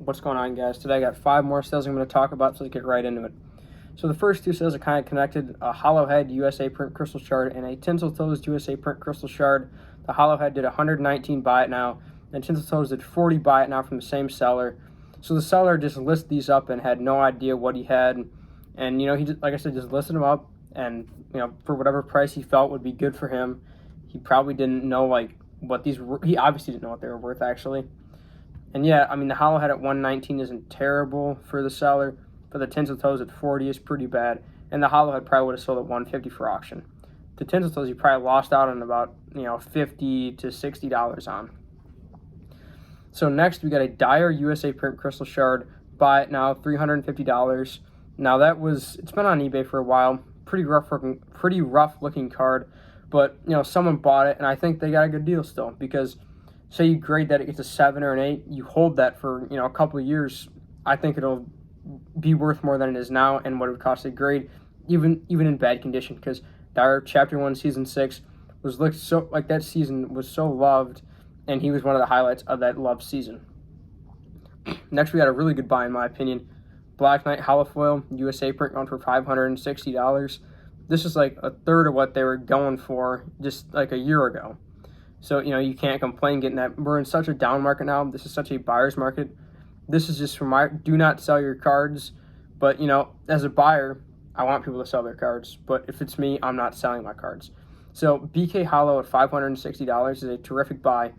What's going on, guys? Today I got 5 more sales I'm going to talk about, so let's get right into it. So the first 2 sales are kind of connected: a Hollowhead USA Print Crystal Shard and a Tinsel Toes USA Print Crystal Shard. The Hollowhead did 119 buy it now, and Tinsel Toes did 40 buy it now from the same seller. So the seller just listed these up and had no idea what he had, and he just, like I said, just listed them up, and for whatever price he felt would be good for him. He probably didn't know what these were. He obviously didn't know what they were worth, actually. And yeah, I mean, the Hollowhead at 119 isn't terrible for the seller, but the Tinsel Toes at 40 is pretty bad, and the Hollowhead probably would have sold at 150 for auction. The Tinsel Toes you probably lost out on about $50 to $60 on. So next we got a Dyer USA Print Crystal Shard. Buy it now, $350. Now it's been on eBay for a while. Pretty rough looking card, but someone bought it, and I think they got a good deal still, because say you grade that it gets a 7 or an 8, you hold that for a couple of years. I think it'll be worth more than it is now and what it would cost to grade, even in bad condition, because Dyer Chapter 1 Season 6 that season was so loved, and he was one of the highlights of that loved season. Next we got a really good buy in my opinion. Black Knight Holofoil USA Print going for $560. This is like a third of what they were going for just like a year ago. So, you can't complain getting that. We're in such a down market now. This is such a buyer's market. This is just for do not sell your cards. But, as a buyer, I want people to sell their cards. But if it's me, I'm not selling my cards. So BK Hollow at $560 is a terrific buy.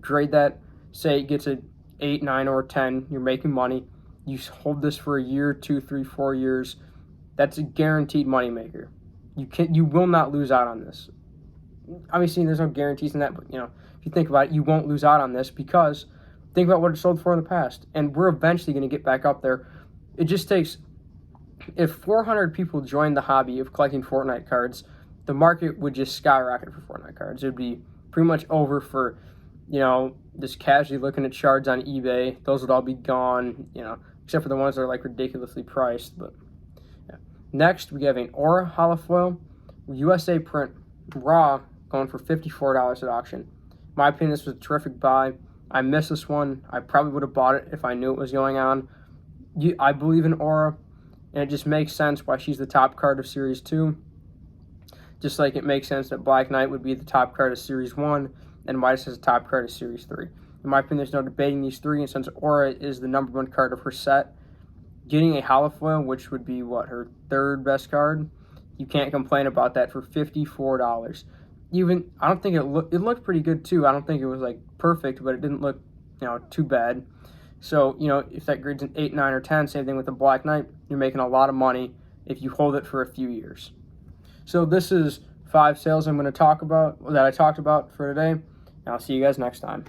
Grade that, say it gets an 8, 9, or 10. You're making money. You hold this for a year, 2, 3, 4 years. That's a guaranteed moneymaker. You will not lose out on this. Obviously, there's no guarantees in that, but if you think about it, you won't lose out on this, because think about what it sold for in the past, and we're eventually going to get back up there. It just takes, if 400 people joined the hobby of collecting Fortnite cards, the market would just skyrocket for Fortnite cards. It would be pretty much over for, just casually looking at shards on eBay. Those would all be gone, except for the ones that are ridiculously priced. But yeah. Next, we have an Aura Holofoil USA Print Raw going for $54 at auction. In my opinion, this was a terrific buy. I missed this one. I probably would have bought it if I knew it was going on. I believe in Aura, and it just makes sense why she's the top card of Series 2. Just like it makes sense that Black Knight would be the top card of Series 1, and Midas is the top card of Series 3. In my opinion, there's no debating these three, and since Aura is the #1 card of her set, getting a Holofoil, which would be, her third best card, you can't complain about that for $54. Even, I don't think it looked pretty good too. I don't think it was perfect, but it didn't look, too bad. So, if that grades an 8, 9, or 10, same thing with the Black Knight, you're making a lot of money if you hold it for a few years. So this is 5 sales that I talked about for today, and I'll see you guys next time.